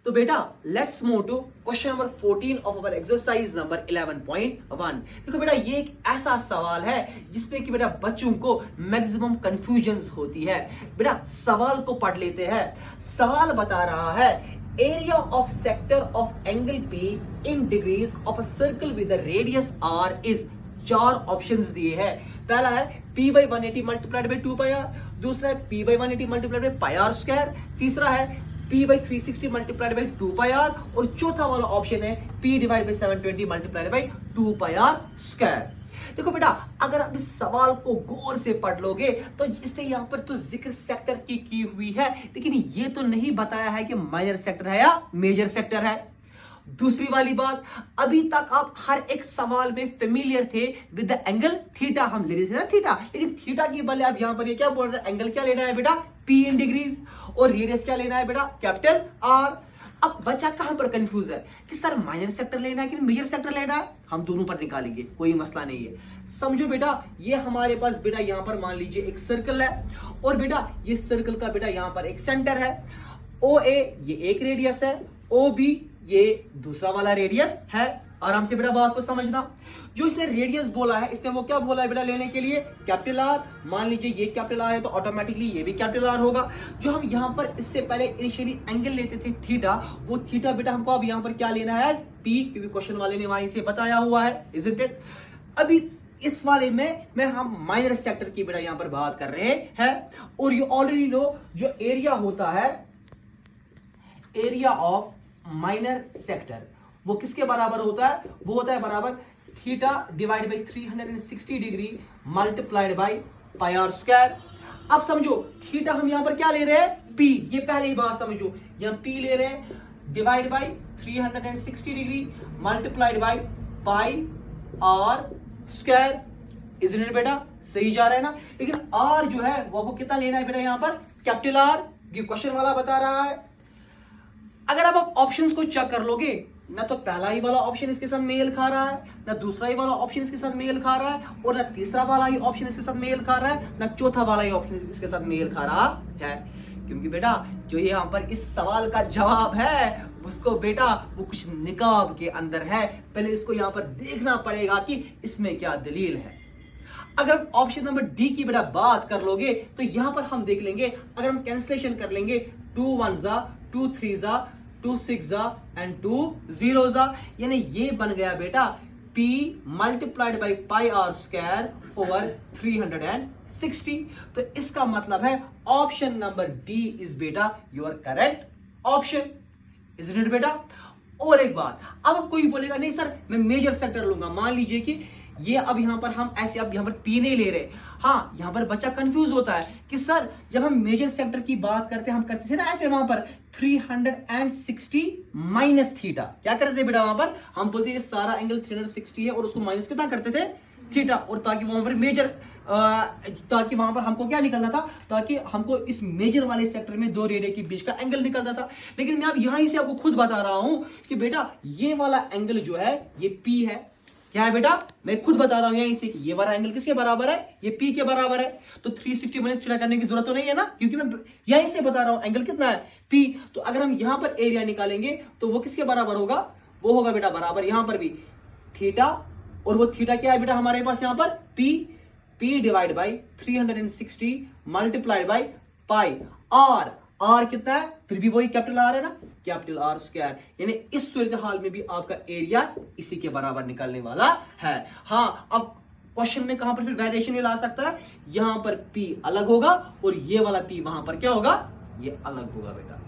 तो बेटा let's move to question number 14 of our exercise number 11.1। देखो बेटा ये एक ऐसा सवाल है जिसमें कि बेटा बच्चों को मैक्सिमम कंफ्यूजन्स होती है। बेटा सवाल को पढ़ लेते हैं। सवाल बता रहा है area of sector of angle P in degrees of a circle with the radius R is. चार ऑप्शंस दिए हैं। पहला है P by 180 multiplied by 2 pi R, दूसरा है P by 180 multiplied by pi R square, तीसरा है P by 360 multiplied by 2 pi R और चौथा वाला ऑप्शन है P divide by 720 multiplied by 2 pi R square. देखो बेटा अगर आप इस सवाल को गौर से पढ़ लोगे तो इसने यहां पर तो जिक्र सेक्टर की हुई है, लेकिन ये तो नहीं बताया है कि माइनर सेक्टर है या मेजर सेक्टर है। दूसरी वाली बात, अभी तक आप हर एक सवाल में फेमिलियर थे विद द एंगल थीटा, हम ले रहे थे ना थीटा, लेकिन थीटा की बदले अब यहां पर ये क्या बोल रहे हैं, एंगल क्या लेना है बेटा P इन डिग्रीज और रेडियस क्या लेना है बेटा कैपिटल R। अब बच्चा कहां पर कंफ्यूज है कि सर माइनर सेक्टर लेना है कि मेजर सेक्टर लेना है, हम दोनों पर निकालेंगे, कोई मसला नहीं है। समझो बेटा ये हमारे पास बेटा यहां पर मान लीजिए एक सर्कल है और बेटा ये सर्कल का बेटा यहां पर एक सेंटर है, OA ये एक रेडियस है, OB ये दूसरा वाला रेडियस है। आराम से बेटा बात को समझना, जो इसने रेडियस बोला है इसने वो क्या बोला है बेटा लेने के लिए कैपिटल R। मान लीजिए ये कैपिटल R है तो ऑटोमेटिकली ये भी कैपिटल R होगा। जो हम यहां पर इससे पहले इनिशियली एंगल लेते थे थीटा, वो थीटा बेटा हमको अब यहां पर क्या लेना है P, क्योंकि क्वेश्चन वाले ने वहीं से बताया हुआ है, इजंट इट। अभी इस वाले में हम माइनर सेक्टर की बेटा यहां पर बात कर रहे हैं और यू ऑलरेडी नो जो एरिया होता है, एरिया ऑफ माइनर सेक्टर वो किसके बराबर होता है, वो होता है बराबर theta divide by 360 degree multiplied by pi R square. अब समझो थीटा हम यहां पर क्या ले रहे हैं P, ये पहले ही बात समझो, यहां P ले रहे हैं divide by 360 degree multiplied by pi R square. Isn't it बेटा सही जा रहा है ना। लेकिन R जो है वो कितना लेना है बेटा यहां पर कैपिटल R, ये क्वेश्चन वाला बता रहा है। अगर आप ऑप्शंस को चेक कर लोगे ना तो पहला ही वाला ऑप्शन इसके साथ मेल खा रहा है, ना दूसरा ही वाला ऑप्शन इसके साथ मेल खा रहा है और ना तीसरा वाला ही ऑप्शन इसके साथ मेल खा रहा है, ना चौथा वाला ही ऑप्शन इसके साथ मेल खा रहा है। क्योंकि बेटा जो यहाँ पर इस सवाल का जवाब है उसको बेटा वो कुछ निकाब के अंदर है, पहले इसको यहाँ पर देखना पड़ेगा कि इसमें क्या दलील है। अगर ऑप्शन नंबर डी की बेटा बात कर लोगे तो यहां पर हम देख लेंगे, अगर हम कैंसिलेशन कर लेंगे 2 1 2 3 2 6 एंड 2 0, यानी ये बन गया बेटा P multiplied by pi R square over 360। तो इसका मतलब है ऑप्शन नंबर डी इज बेटा your correct option, is it बेटा। और एक बात, अब कोई बोलेगा नहीं सर मैं मेजर सेक्टर लूंगा, मान लीजिए कि ये अब यहां पर हम ऐसे अब यहां पर P नहीं ले रहे। हाँ यहां पर बच्चा कंफ्यूज होता है कि सर जब हम मेजर सेक्टर की बात करते हैं हम करते थे ना ऐसे वहां पर 360 माइनस थीटा, क्या करते थे बेटा वहां पर हम बोलते ये सारा एंगल 360 है और उसको माइनस कितना करते थे थीटा, और ताकि वहां पर मेजर ताकि वहां पर हमको क्या निकलना था, ताकि हमको इस मेजर वाले सेक्टर में दो रेडियस के बीच का एंगल निकलता था। लेकिन मैं अब यहां से आपको खुद बता रहा हूं कि बेटा ये वाला एंगल जो है ये P है, क्या है बेटा मैं खुद बता रहा हूं यहीं से कि ये वाला एंगल किसके बराबर है, ये P के बराबर है। तो 360 माइनस थीटा करने की जरूरत तो नहीं है ना, क्योंकि मैं यहीं से बता रहा हूं एंगल कितना है P। तो अगर हम यहां पर एरिया निकालेंगे तो वो किसके बराबर होगा, वो होगा बेटा बराबर यहां पर भी थीटा, और वो थीटा क्या है बेटा हमारे पास यहां पर P divide by 360 multiplied by pi R कितना है, फिर भी वही कैपिटल R है ना, कैपिटल R स्क्वायर। यानी इस सूरत हाल में भी आपका एरिया इसी के बराबर निकलने वाला है। हाँ अब क्वेश्चन में कहां पर फिर वेरिएशन ला सकता है, यहां पर P अलग होगा और ये वाला P वहां पर क्या होगा, ये अलग होगा बेटा।